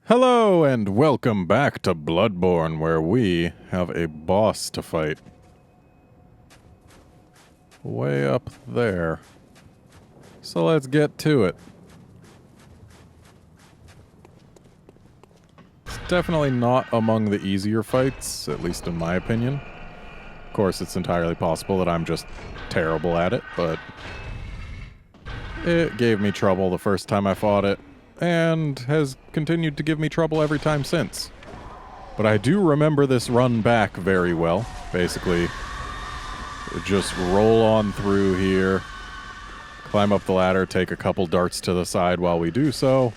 Hello and welcome back to Bloodborne, where we have a boss to fight. Way up there. So let's get to it. It's definitely not among the easier fights, at least in my opinion. Of course, it's entirely possible that I'm just terrible at it, but it gave me trouble the first time I fought it, and has continued to give me trouble every time since. But I do remember this run back very well. Basically, just roll on through here, climb up the ladder, take a couple darts to the side while we do so.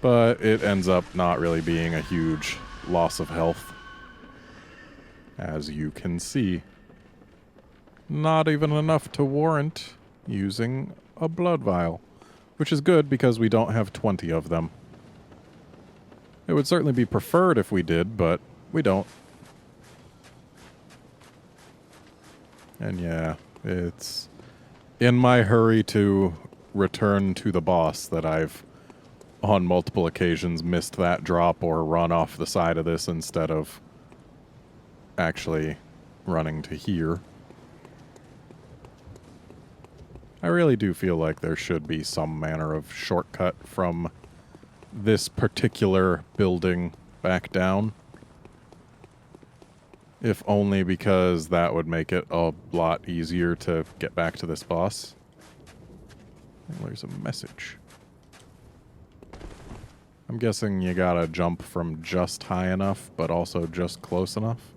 But it ends up not really being a huge loss of health. As you can see. Not even enough to warrant using a blood vial. Which is good because we don't have 20 of them. It would certainly be preferred if we did, but we don't. And yeah, it's in my hurry to return to the boss that I've on multiple occasions missed that drop or run off the side of this instead of actually running to here. I really do feel like there should be some manner of shortcut from this particular building back down. If only because that would make it a lot easier to get back to this boss. Oh, there's a message. I'm guessing you gotta jump from just high enough, but also just close enough.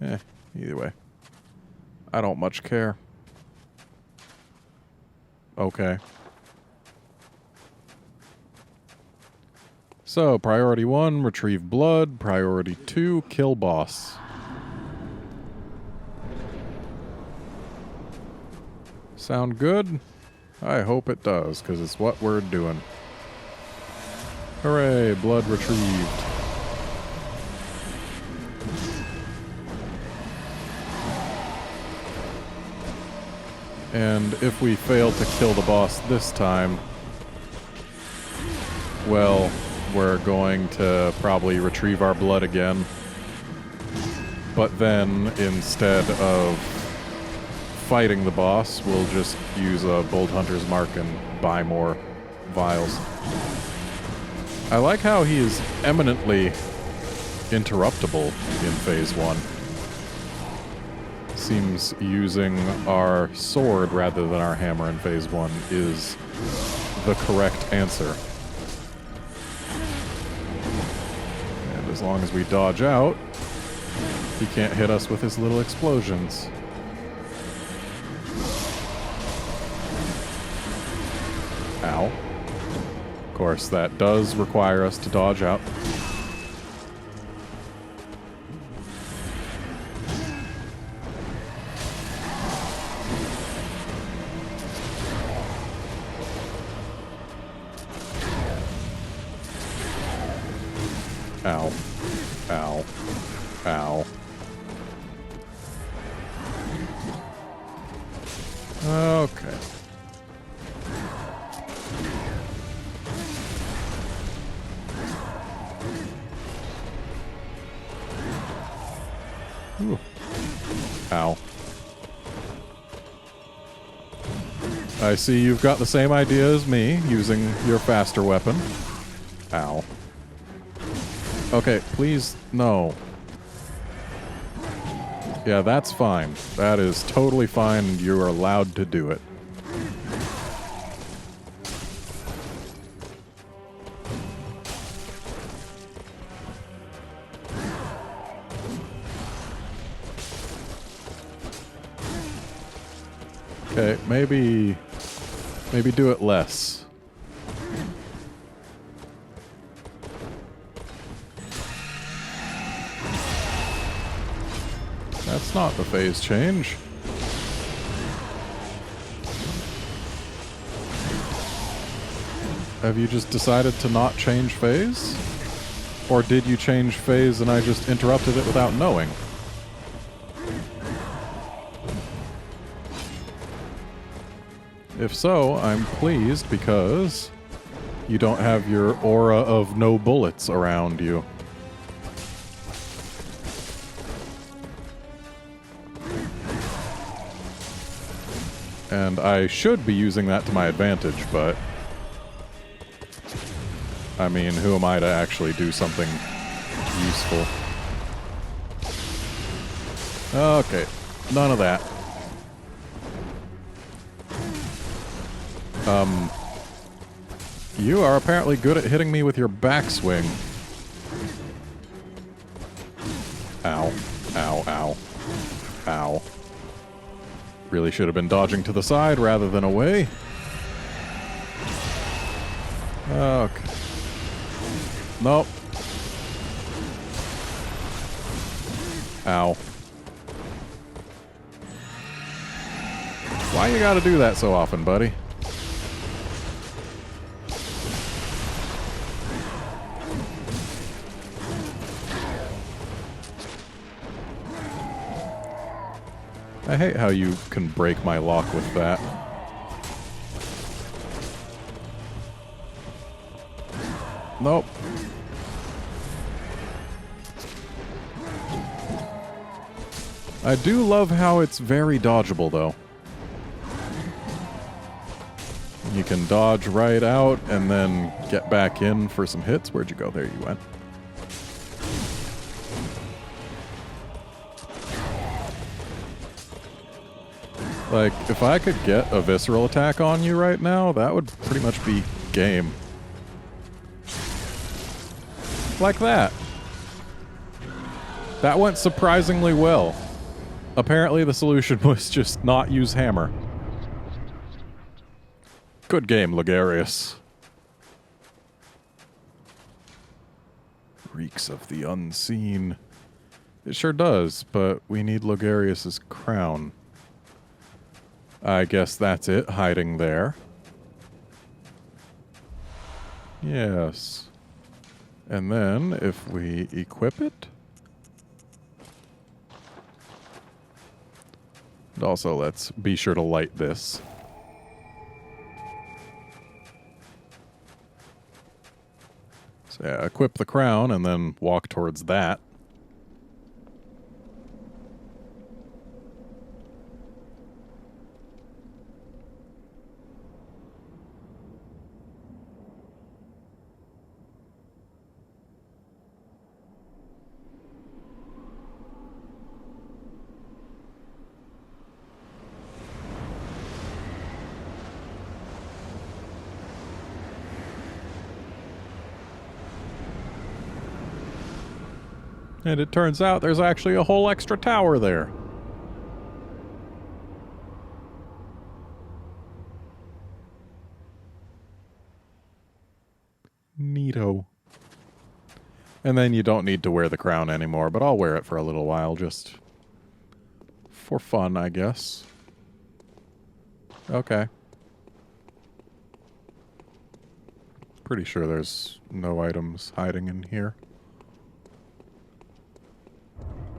Either way. I don't much care. Okay. So, priority 1, retrieve blood. Priority 2, kill boss. Sound good? I hope it does, because it's what we're doing. Hooray, blood retrieved. And if we fail to kill the boss this time, well, we're going to probably retrieve our blood again. But then, instead of fighting the boss, we'll just use a Bold Hunter's Mark and buy more vials. I like how he is eminently interruptible in Phase 1. Seems using our sword rather than our hammer in Phase 1 is the correct answer. And as long as we dodge out, he can't hit us with his little explosions. Ow. Of course, that does require us to dodge out. Ow. Ow. Ow. Okay. Ooh. Ow. I see you've got the same idea as me, using your faster weapon. Ow. Okay, please, no. Yeah, that's fine. That is totally fine, and you are allowed to do it. Okay, maybe do it less. That's not the phase change. Have you just decided to not change phase? Or did you change phase and I just interrupted it without knowing? If so, I'm pleased because You don't have your aura of no bullets around you. And I should be using that to my advantage, but... I mean, who am I to actually do something useful? Okay, none of that. You are apparently good at hitting me with your backswing. Ow. Ow, ow. Ow. Really should have been dodging to the side rather than away. Okay. Nope. Ow. Why you gotta do that so often, buddy? I hate how you can break my lock with that. Nope. I do love how it's very dodgeable, though. You can dodge right out and then get back in for some hits. Where'd you go? There you went. Like, if I could get a visceral attack on you right now, that would pretty much be game. Like that. That went surprisingly well. Apparently the solution was just not use hammer. Good game, Logarius. Reeks of the unseen. It sure does, but we need Logarius's crown. I guess that's it, hiding there. Yes. And then, if we equip it... And also, let's be sure to light this. So yeah, equip the crown and then walk towards that. And it turns out there's actually a whole extra tower there. Neato. And then you don't need to wear the crown anymore, but I'll wear it for a little while, just for fun, I guess. Okay. Pretty sure there's no items hiding in here.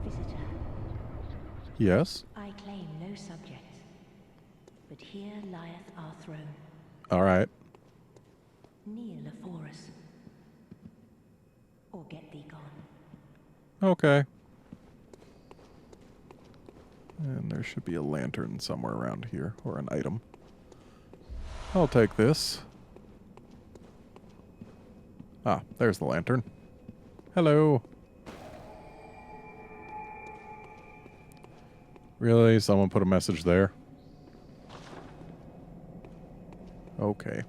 Visitor. Yes? I claim no subjects, but here lieth our throne. Alright. Kneel afore us, or get thee gone. Okay. And there should be a lantern somewhere around here, or an item. I'll take this. Ah, there's the lantern. Hello. Really? Someone put a message there? Okay.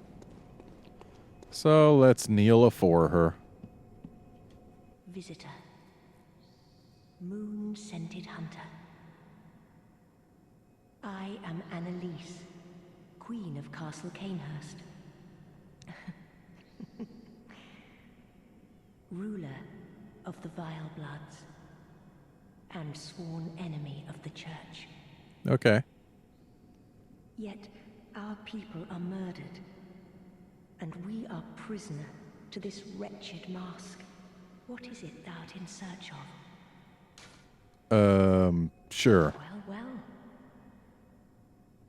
So let's kneel afore her. Visitor. Moon-scented hunter. I am Annalise, Queen of Castle Canehurst. Ruler of the Vile Bloods, and sworn enemy of the Church. Okay. Yet our people are murdered, and we are prisoner to this wretched mask. What is it thou art in search of? Sure. Well, well.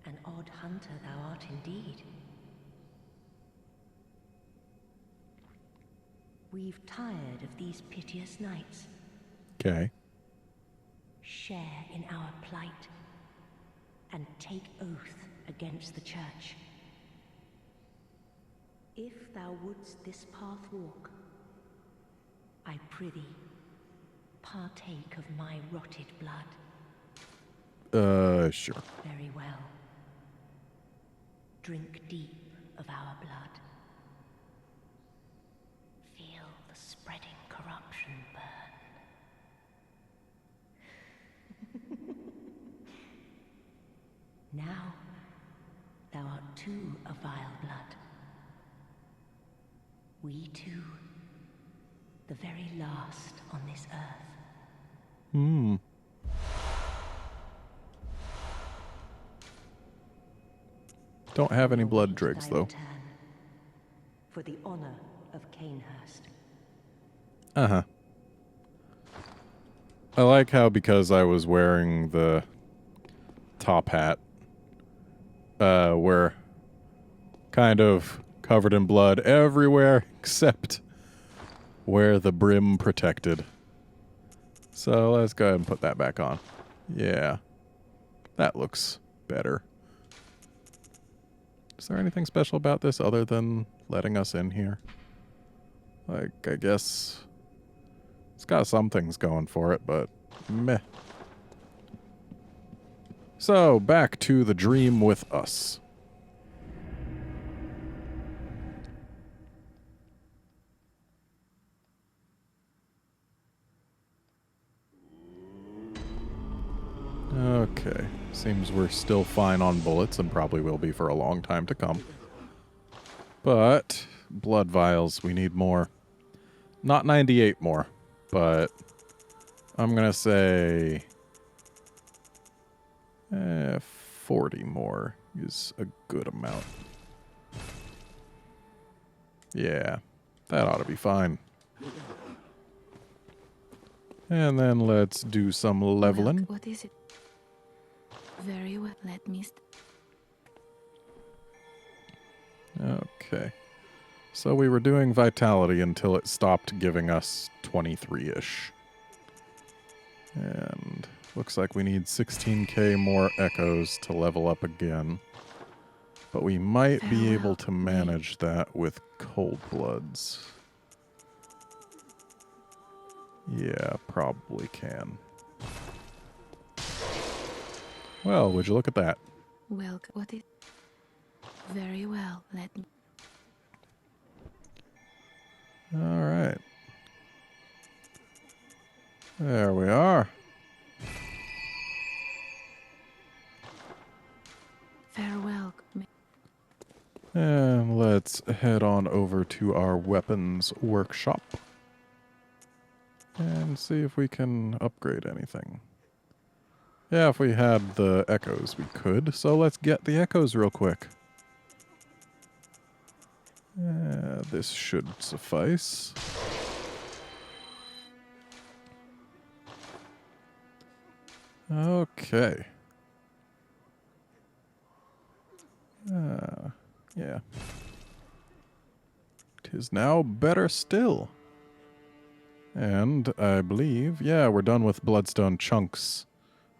An odd hunter thou art indeed. We've tired of these piteous nights. Okay. Share in our plight, and take oath against the Church. If thou wouldst this path walk, I prithee, partake of my rotted blood. Sure. Very well. Drink deep of our blood. Feel the spreading corruption burn. Now, thou art too a vile blood. We two, the very last on this earth. Hmm. Don't have any blood dregs, though. For the honor of Canehurst. Uh-huh. I like how, because I was wearing the top hat, we're kind of covered in blood everywhere except where the brim protected. So let's go ahead and put that back on. Yeah. That looks better. Is there anything special about this other than letting us in here? Like, I guess it's got some things going for it, but meh. So, back to the dream with us. Okay. Seems we're still fine on bullets and probably will be for a long time to come. But, blood vials, we need more. Not 98 more, but I'm gonna say 40 more is a good amount. Yeah, that ought to be fine. And then let's do some leveling. What is it? Very well, let me... Okay. So we were doing vitality until it stopped giving us 23-ish. And looks like we need 16k more echoes to level up again. But we might be able to manage that with cold bloods. Yeah, probably can. Well, would you look at that? Well, what is... Very well, let me... Alright. There we are. Farewell. And let's head on over to our weapons workshop. And see if we can upgrade anything. Yeah, if we had the echoes, we could. So let's get the echoes real quick. This should suffice. Okay. Yeah. 'Tis now better still. And I believe, yeah, we're done with bloodstone chunks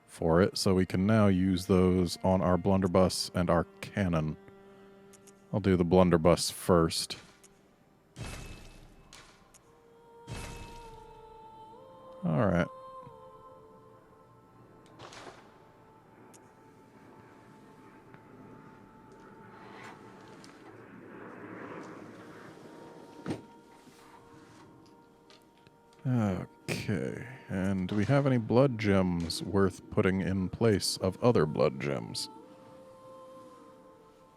for it, so we can now use those on our blunderbuss and our cannon. I'll do the blunderbuss first. Alright. Okay, and do we have any blood gems worth putting in place of other blood gems?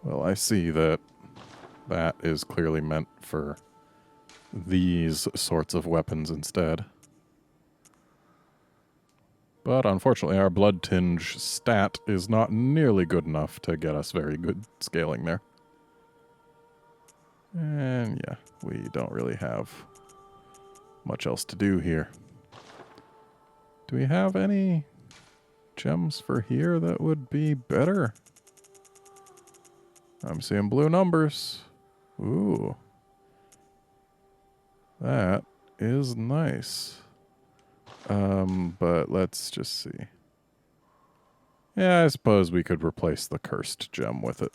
Well, I see that that is clearly meant for these sorts of weapons instead. But unfortunately, our blood tinge stat is not nearly good enough to get us very good scaling there. And yeah, we don't really have much else to do here. Do we have any gems for here that would be better? I'm seeing blue numbers. Ooh. That is nice. But let's just see. Yeah, I suppose we could replace the cursed gem with it.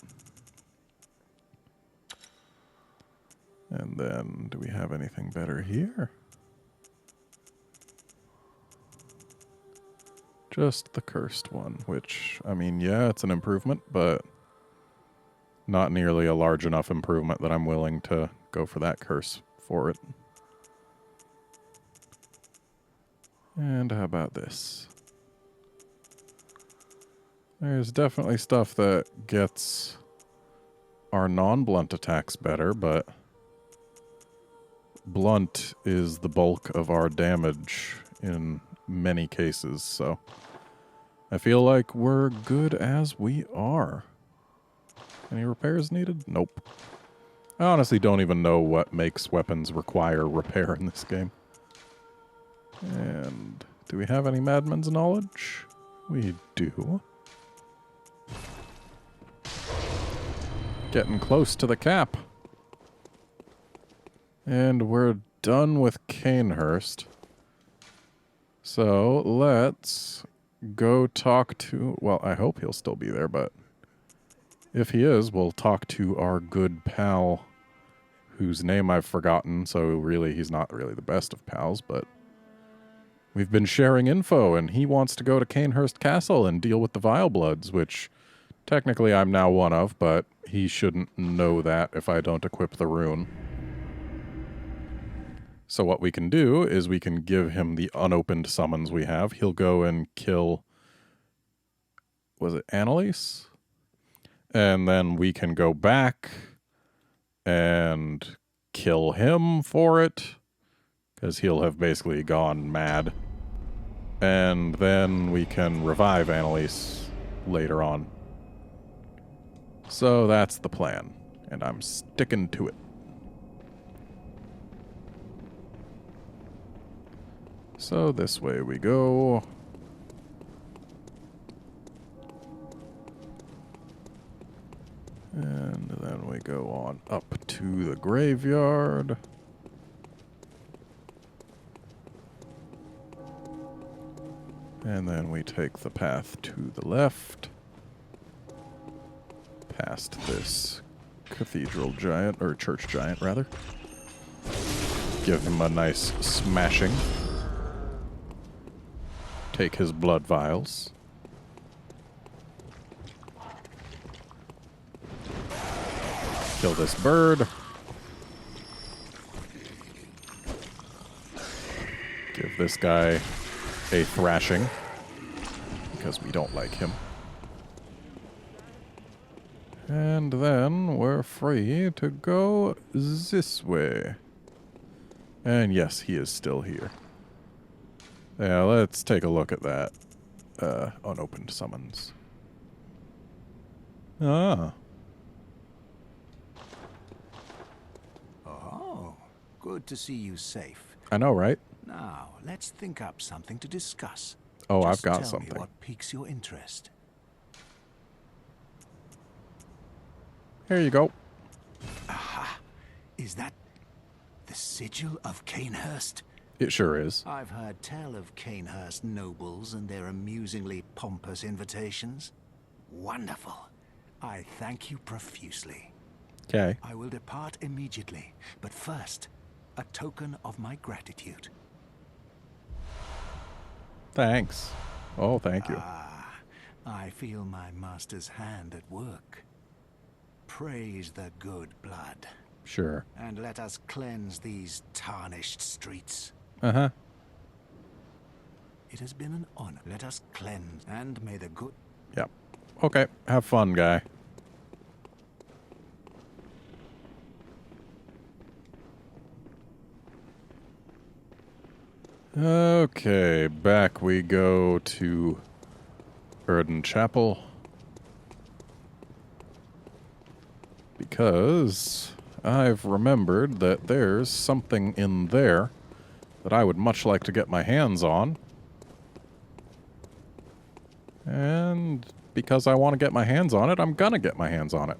And then, do we have anything better here? Just the cursed one, which, I mean, yeah, it's an improvement, but not nearly a large enough improvement that I'm willing to go for that curse for it. And how about this? There's definitely stuff that gets our non-blunt attacks better, but blunt is the bulk of our damage in many cases, so I feel like we're good as we are. Any repairs needed? Nope. I honestly don't even know what makes weapons require repair in this game. And do we have any Madman's knowledge? We do. Getting close to the cap. And we're done with Canehurst. So let's go talk to... Well, I hope he'll still be there, but if he is, we'll talk to our good pal, whose name I've forgotten, so really he's not really the best of pals, but we've been sharing info, and he wants to go to Canehurst Castle and deal with the Vile Bloods, which technically I'm now one of, but he shouldn't know that if I don't equip the rune. So what we can do is we can give him the unopened summons we have. He'll go and kill... Was it Annalise? And then we can go back and kill him for it, because he'll have basically gone mad. And then we can revive Annalise later on. So that's the plan, and I'm sticking to it. So this way we go. And then we go on up to the graveyard. And then we take the path to the left. Past this cathedral giant, or church giant, rather. Give him a nice smashing. Take his blood vials. Kill this bird. Give this guy a thrashing, because we don't like him. And then we're free to go this way. And yes, he is still here. Yeah, let's take a look at that. Unopened summons. Ah. Oh, good to see you safe. I know, right? Now, let's think up something to discuss. Oh, Just I've got tell something. me what piques your interest. Here you go. Aha! Is that the sigil of Canehurst? It sure is. I've heard tell of Canehurst nobles and their amusingly pompous invitations. Wonderful. I thank you profusely. Okay. I will depart immediately, but first, a token of my gratitude. Thanks. Oh, thank you. Ah, I feel my master's hand at work. Praise the good blood, Sure. and let us cleanse these tarnished streets. Uh-huh. It has been an honor. Let us cleanse, and may the good... Yep. Okay. Have fun, guy. Okay, back we go to Erden Chapel. Because I've remembered that there's something in there that I would much like to get my hands on. And because I want to get my hands on it, I'm gonna get my hands on it.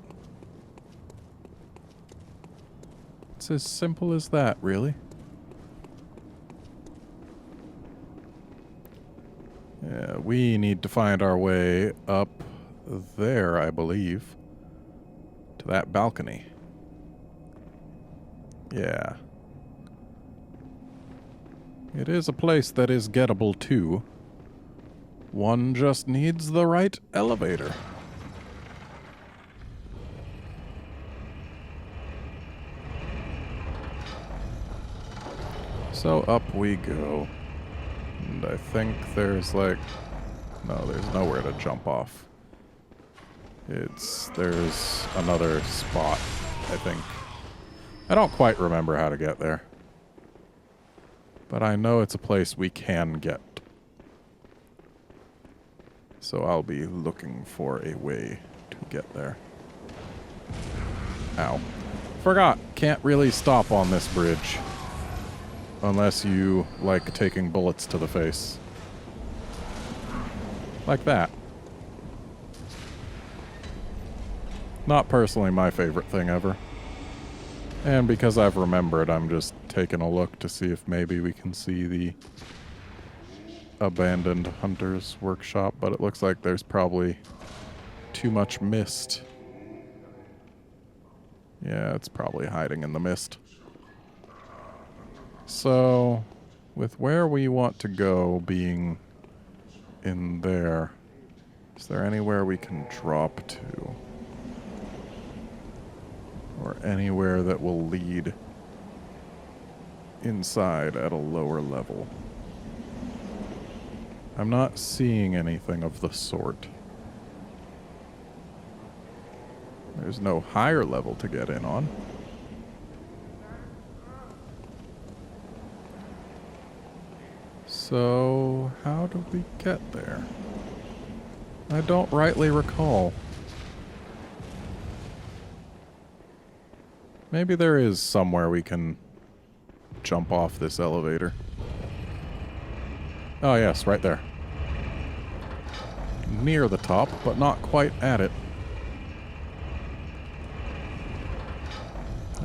It's as simple as that, really. we need to find our way up there, I believe. To that balcony. Yeah. It is a place that is gettable too. One just needs the right elevator. So up we go. And I think there's like... No, there's nowhere to jump off. There's another spot, I think. I don't quite remember how to get there. But I know it's a place we can get. So I'll be looking for a way to get there. Ow. Forgot. Can't really stop on this bridge. Unless you like taking bullets to the face. Like that. Not personally my favorite thing ever. And because I've remembered, I'm just taking a look to see if maybe we can see the abandoned hunter's workshop, but it looks like there's probably too much mist. Yeah, it's probably hiding in the mist. So, with where we want to go being in there, is there anywhere we can drop to? Or anywhere that will lead inside at a lower level? I'm not seeing anything of the sort. There's no higher level to get in on. So, how do we get there? I don't rightly recall. Maybe there is somewhere we can jump off this elevator. Oh yes, right there. Near the top, but not quite at it.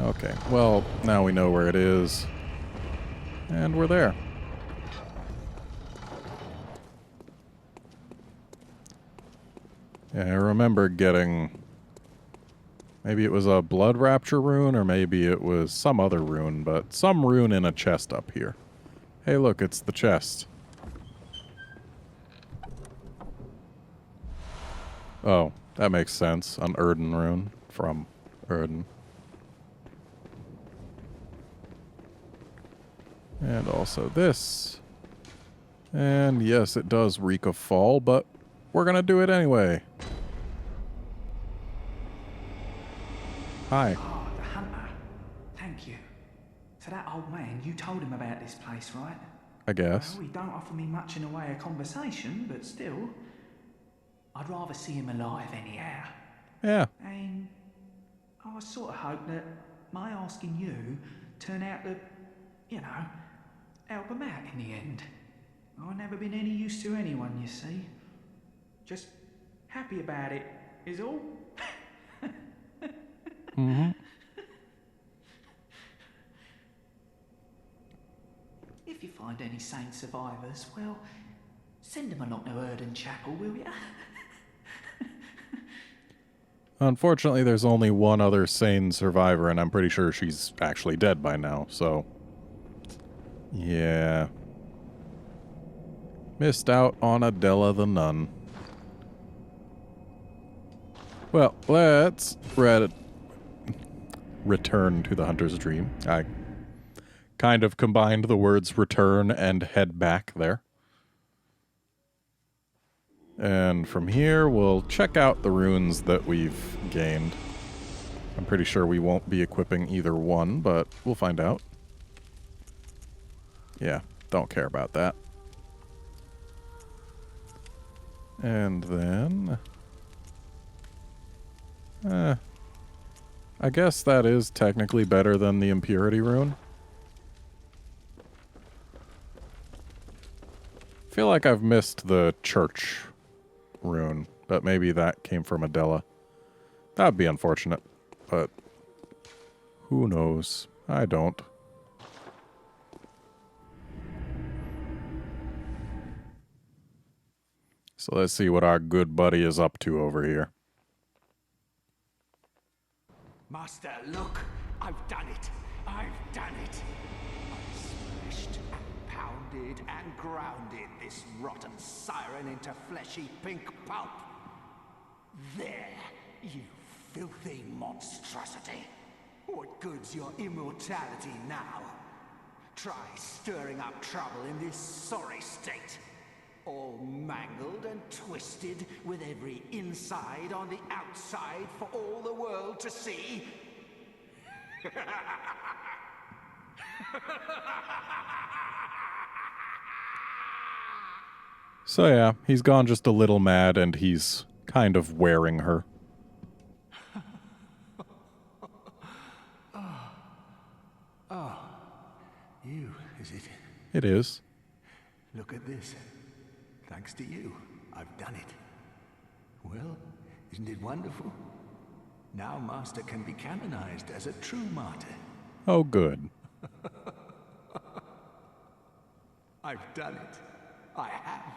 Okay, well, now we know where it is. And we're there. Yeah, I remember getting... Maybe it was a Blood Rapture rune, or maybe it was some other rune, but some rune in a chest up here. Hey look, it's the chest. Oh, that makes sense. An Erden rune from Erden. And also this. And yes, it does reek of fall, but we're gonna do it anyway. Hi. Oh, the hunter. Thank you. So that old man, you told him about this place, right? I guess. Well, he don't offer me much in the way of conversation, but still, I'd rather see him alive anyhow. Yeah. And I sort of hope that my asking you turn out to, you know, help him out in the end. I've never been any use to anyone, you see. Just happy about it, is all. Mm-hmm. If you find any sane survivors, well, send them along to Erden Chapel, will ya? Unfortunately, there's only one other sane survivor, and I'm pretty sure she's actually dead by now, so... Yeah. Missed out on Adela the Nun. Well, let's return to the Hunter's Dream. I kind of combined the words return and head back there. And from here, we'll check out the runes that we've gained. I'm pretty sure we won't be equipping either one, but we'll find out. Yeah, don't care about that. And then... I guess that is technically better than the Impurity rune. I feel like I've missed the Church rune, but maybe that came from Adela. That'd be unfortunate, but who knows? I don't. So let's see what our good buddy is up to over here. Master, look! I've done it! I've done it! I've smashed and pounded and grounded this rotten siren into fleshy pink pulp. There, you filthy monstrosity! What good's your immortality now? Try stirring up trouble in this sorry state. All mangled and twisted, with every inside on the outside for all the world to see. So yeah, he's gone just a little mad and he's kind of wearing her. You, is it? It is. Look at this. Thanks to you, I've done it. Well, isn't it wonderful? Now Master can be canonized as a true martyr. Oh, good. I've done it. I have.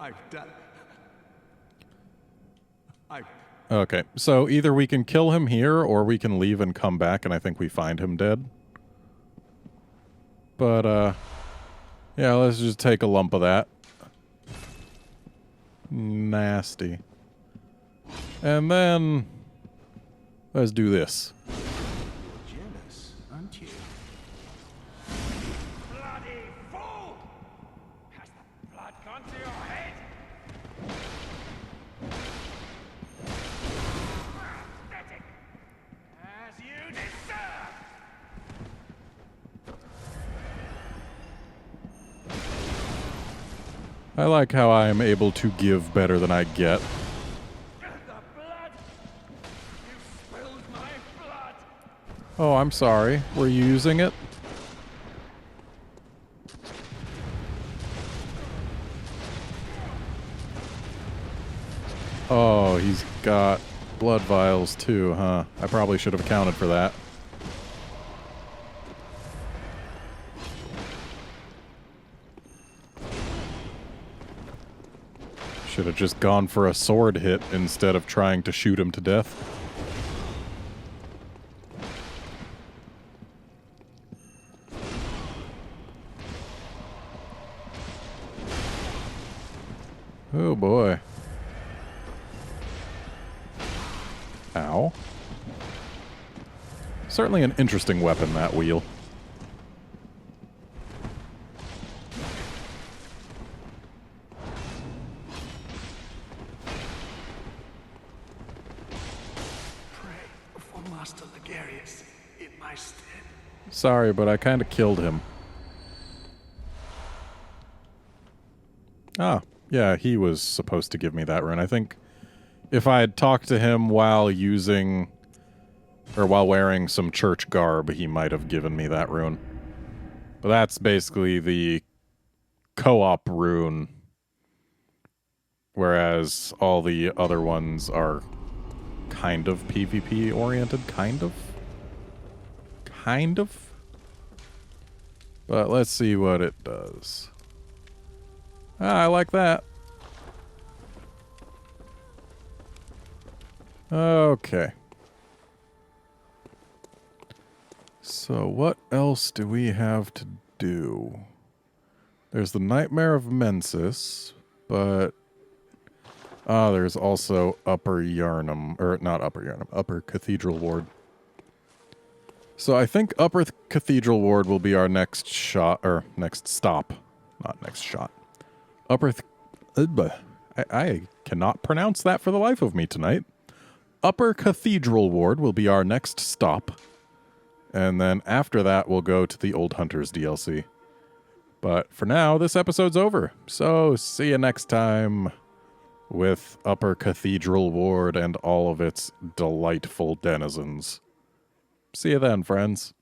I've done. Okay, so either we can kill him here, or we can leave and come back, and I think we find him dead. But, yeah, let's just take a lump of that. Nasty. And then, let's do this. You're jealous, aren't you? Bloody fool! Has the blood gone to your head? Pathetic! As you deserve! I like how I am able to give better than I get. The blood! You spilled my blood! Oh, I'm sorry. Were you using it? Oh, he's got blood vials too, huh? I probably should have accounted for that. Should have just gone for a sword hit instead of trying to shoot him to death. Oh boy. Ow. Certainly an interesting weapon, that wheel. Pray for Master Ligarius in my stead. Sorry, but I kind of killed him. Ah, yeah, he was supposed to give me that rune. I think if I had talked to him while using, or while wearing some church garb, he might have given me that rune. But that's basically the co-op rune, whereas all the other ones are kind of PvP oriented, kind of. But let's see what it does. Ah, I like that. Okay. So what else do we have to do? There's the Nightmare of Mensis, but there's also Upper Yarnum, or not Upper Yarnum, Upper Cathedral Ward. So I think Upper Cathedral Ward will be our next shot, or next stop, not next shot. I cannot pronounce that for the life of me tonight. Upper Cathedral Ward will be our next stop. And then after that, we'll go to the Old Hunters DLC. But for now, this episode's over. So see you next time with Upper Cathedral Ward and all of its delightful denizens. See you then, friends.